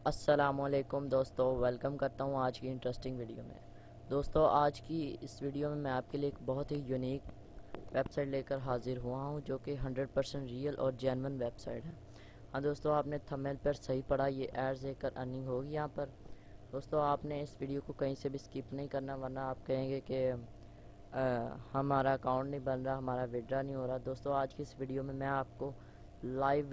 अस्सलामुअलैकुम दोस्तों, वेलकम करता हूँ आज की इंटरेस्टिंग वीडियो में। दोस्तों, आज की इस वीडियो में मैं आपके लिए एक बहुत ही यूनिक वेबसाइट लेकर हाजिर हुआ हूँ जो कि 100% रियल और जेन्युइन वेबसाइट है। हाँ दोस्तों, आपने थंबनेल पर सही पढ़ा, ये एड्स देकर अर्निंग होगी यहाँ पर। दोस्तों, आपने इस वीडियो को कहीं से भी स्किप नहीं करना, वरना आप कहेंगे कि हमारा अकाउंट नहीं बन रहा, हमारा विड्रा नहीं हो रहा। दोस्तों, आज की इस वीडियो में मैं आपको लाइव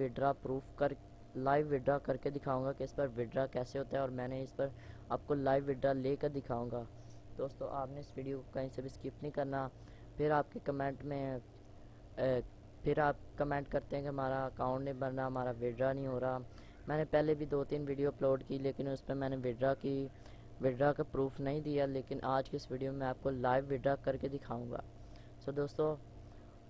विड्रा करके दिखाऊंगा कि इस पर विड्रा कैसे होता है, और मैंने इस पर आपको लाइव विड्रा लेकर दिखाऊंगा। दोस्तों, आपने इस वीडियो को कहीं से भी स्किप नहीं करना। फिर आपके कमेंट में फिर आप कमेंट करते हैं कि हमारा अकाउंट नहीं बन रहा, हमारा विड्रा नहीं हो रहा। मैंने पहले भी 2-3 वीडियो अपलोड की, लेकिन उस पर मैंने विड्रा का प्रूफ नहीं दिया, लेकिन आज की इस वीडियो में आपको लाइव विड्रा करके दिखाऊंगा। सो दोस्तों,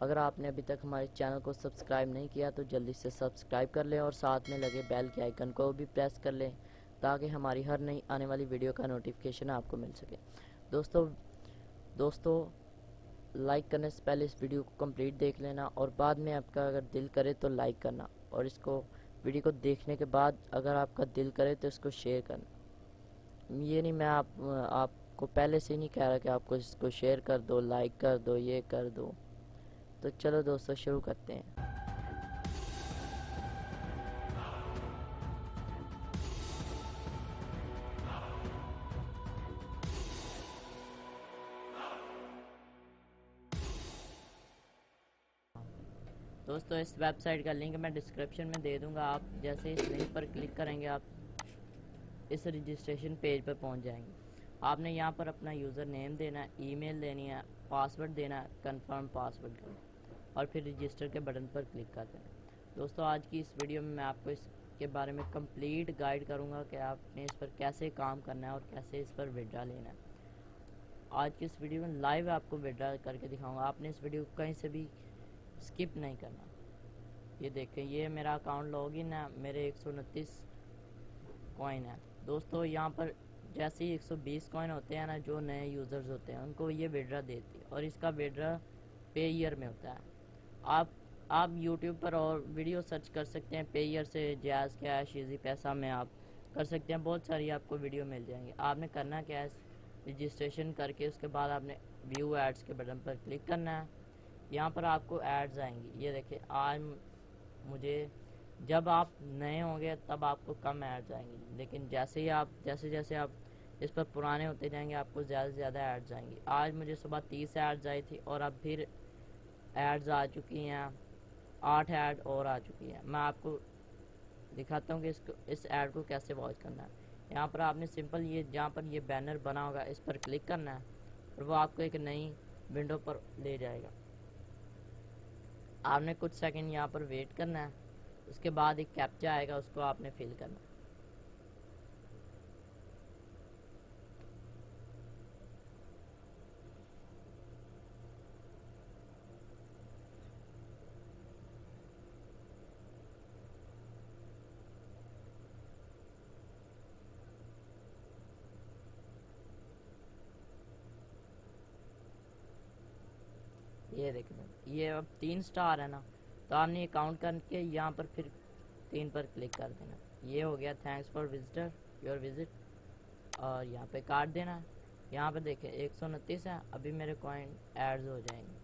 अगर आपने अभी तक हमारे चैनल को सब्सक्राइब नहीं किया तो जल्दी से सब्सक्राइब कर लें और साथ में लगे बेल के आइकन को भी प्रेस कर लें, ताकि हमारी हर नई आने वाली वीडियो का नोटिफिकेशन आपको मिल सके। दोस्तों दोस्तों लाइक करने से पहले इस वीडियो को कंप्लीट देख लेना, और बाद में आपका अगर दिल करे तो लाइक करना, और इसको वीडियो को देखने के बाद अगर आपका दिल करे तो इसको शेयर करना। ये नहीं, मैं आपको पहले से ही नहीं कह रहा कि आपको इसको शेयर कर दो, लाइक कर दो, ये कर दो। तो चलो दोस्तों, शुरू करते हैं। दोस्तों, इस वेबसाइट का लिंक मैं डिस्क्रिप्शन में दे दूंगा। आप जैसे इस लिंक पर क्लिक करेंगे, आप इस रजिस्ट्रेशन पेज पर पहुंच जाएंगे। आपने यहाँ पर अपना यूज़र नेम देना है, ईमेल देनी है, पासवर्ड देना है, कंफर्म पासवर्ड का, और फिर रजिस्टर के बटन पर क्लिक कर देना। दोस्तों, आज की इस वीडियो में मैं आपको इसके बारे में कंप्लीट गाइड करूँगा कि आपने इस पर कैसे काम करना है और कैसे इस पर विड्रा लेना है। आज की इस वीडियो में लाइव आपको विड्रा करके दिखाऊंगा। आपने इस वीडियो को कहीं से भी स्किप नहीं करना। ये देखें, ये मेरा अकाउंट लॉगिन है, मेरे 129 कॉइन है। दोस्तों, यहाँ पर जैसे ही 120 कॉइन होते हैं ना, जो नए यूज़र्स होते हैं उनको ये विड्रा देती है, और इसका विड्रा पे ईयर में होता है। आप यूट्यूब पर और वीडियो सर्च कर सकते हैं, पे ईयर से जैज़ कैश इजी पैसा में आप कर सकते हैं। बहुत सारी आपको वीडियो मिल जाएंगी। आपने करना क्या है, रजिस्ट्रेशन करके उसके बाद आपने व्यू एड्स के बटन पर क्लिक करना है। यहाँ पर आपको एड्स आएंगी। ये देखिए, आज मुझे, जब आप नए होंगे तब आपको कम ऐड्स आएंगी, लेकिन जैसे जैसे आप इस पर पुराने होते जाएंगे आपको ज़्यादा से ज़्यादा ऐड्स आएंगी। आज मुझे सुबह 30 ऐड्स आई थी, और अब फिर ऐड्स आ चुकी हैं, 8 ऐड और आ चुकी हैं। मैं आपको दिखाता हूँ कि इस ऐड को कैसे वॉच करना है। यहाँ पर आपने सिंपल ये जहाँ पर ये बैनर बना होगा इस पर क्लिक करना है, और वो आपको एक नई विंडो पर ले जाएगा। आपने कुछ सेकंड यहाँ पर वेट करना है, उसके बाद एक कैप्चा आएगा, उसको आपने फिल करना है। ये देखना, ये अब 3 स्टार है ना, तो आपने ये काउंट करके यहाँ पर फिर 3 पर क्लिक कर देना। ये हो गया, thanks for visitor your visit, और यहाँ पे काट देना। यहाँ पे देखिए 129 है, अभी मेरे कॉइन एड्स हो जाएंगे।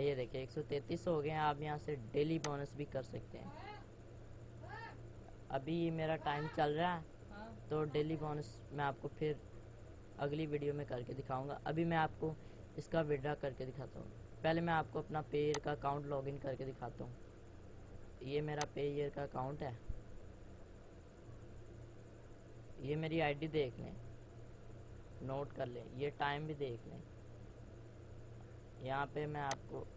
ये देखिए 133 हो गए हैं। आप यहाँ से डेली बोनस भी कर सकते हैं। अभी ये मेरा टाइम चल रहा है, तो डेली बोनस मैं आपको फिर अगली वीडियो में करके दिखाऊंगा। अभी मैं आपको इसका विड्रा करके दिखाता हूँ। पहले मैं आपको अपना पेयर का अकाउंट लॉगिन करके दिखाता हूँ। ये मेरा पेयर का अकाउंट है, ये मेरी आईडी देख लें, नोट कर लें, ये टाइम भी देख लें। यहाँ पे मैं आपको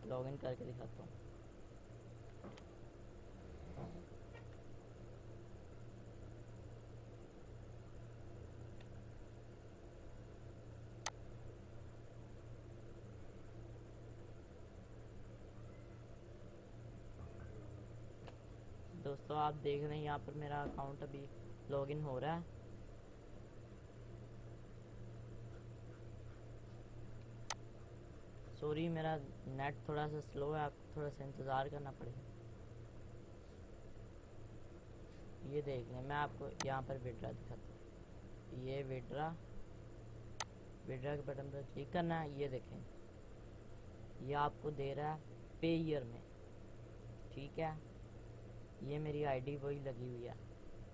लॉगिन करके दिखाता हूँ। दोस्तों, आप देख रहे हैं यहाँ पर मेरा अकाउंट अभी लॉगिन हो रहा है। सॉरी, मेरा नेट थोड़ा सा स्लो है, आपको थोड़ा सा इंतज़ार करना पड़ेगा। ये देख लें, मैं आपको यहाँ पर विड्रा दिखाता हूँ। ये विड्रा के बटन पर क्लिक करना है। ये देखें, ये आपको दे रहा है पे ईयर में, ठीक है। ये मेरी आईडी वही लगी हुई है,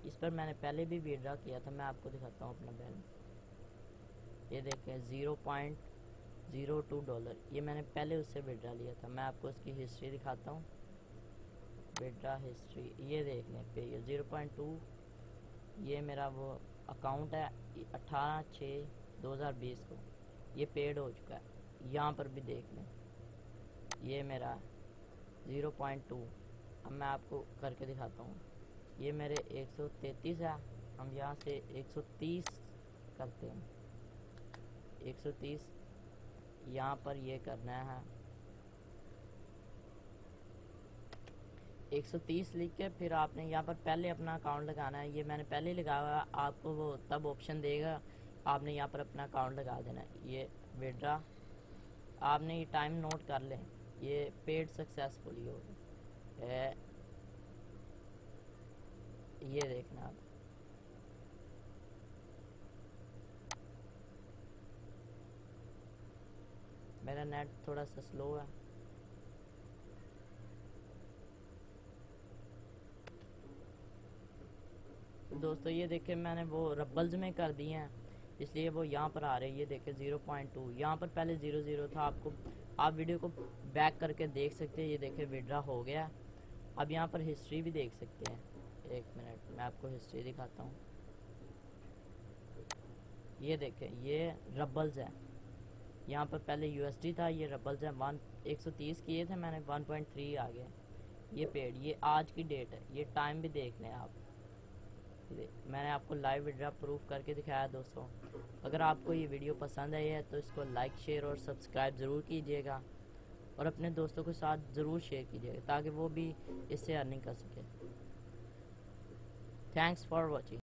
इस पर मैंने पहले भी विड्रा किया था। मैं आपको दिखाता हूँ अपना बैलेंस। ये देखें $0.02, ये मैंने पहले उससे विड्रा लिया था। मैं आपको उसकी हिस्ट्री दिखाता हूँ, विड्रा हिस्ट्री। ये देख लें पे 0.2, ये मेरा वो अकाउंट है 18/6/2020 को ये पेड हो चुका है। यहाँ पर भी देख लें, ये मेरा 0.2। अब मैं आपको करके दिखाता हूँ। ये मेरे 133 है, हम यहाँ से 130 करते हैं। 130 यहाँ पर ये करना है, 130 लिख के फिर आपने यहाँ पर पहले अपना अकाउंट लगाना है। ये मैंने पहले लगाया हुआ, आपको वो तब ऑप्शन देगा, आपने यहाँ पर अपना अकाउंट लगा देना है। ये विड्रा, आपने ये टाइम नोट कर लें, ये पेड सक्सेसफुली हो गया। ये देखना आप, मेरा नेट थोड़ा सा स्लो है। दोस्तों ये देखें, मैंने वो रबल्स में कर दिए हैं, इसलिए वो यहाँ पर आ रहे हैं। ये देखें 0.2, यहाँ पर पहले 00 था। आप वीडियो को बैक करके देख सकते हैं। ये देखें विड्रा हो गया। अब यहाँ पर हिस्ट्री भी देख सकते हैं। एक मिनट, मैं आपको हिस्ट्री दिखाता हूँ। ये देखें, ये रबल्स है। यहाँ पर पहले USD था, ये रबल्स है। 130 किए थे मैंने, 1.3 आ गया। ये पेड, ये आज की डेट है। ये टाइम भी देख लें आप, मैंने आपको लाइव विड्रा प्रूफ करके दिखाया। दोस्तों अगर आपको ये वीडियो पसंद आई है तो इसको लाइक, शेयर और सब्सक्राइब ज़रूर कीजिएगा, और अपने दोस्तों के साथ ज़रूर शेयर कीजिएगा ताकि वो भी इससे अर्निंग कर सके। Thanks for watching.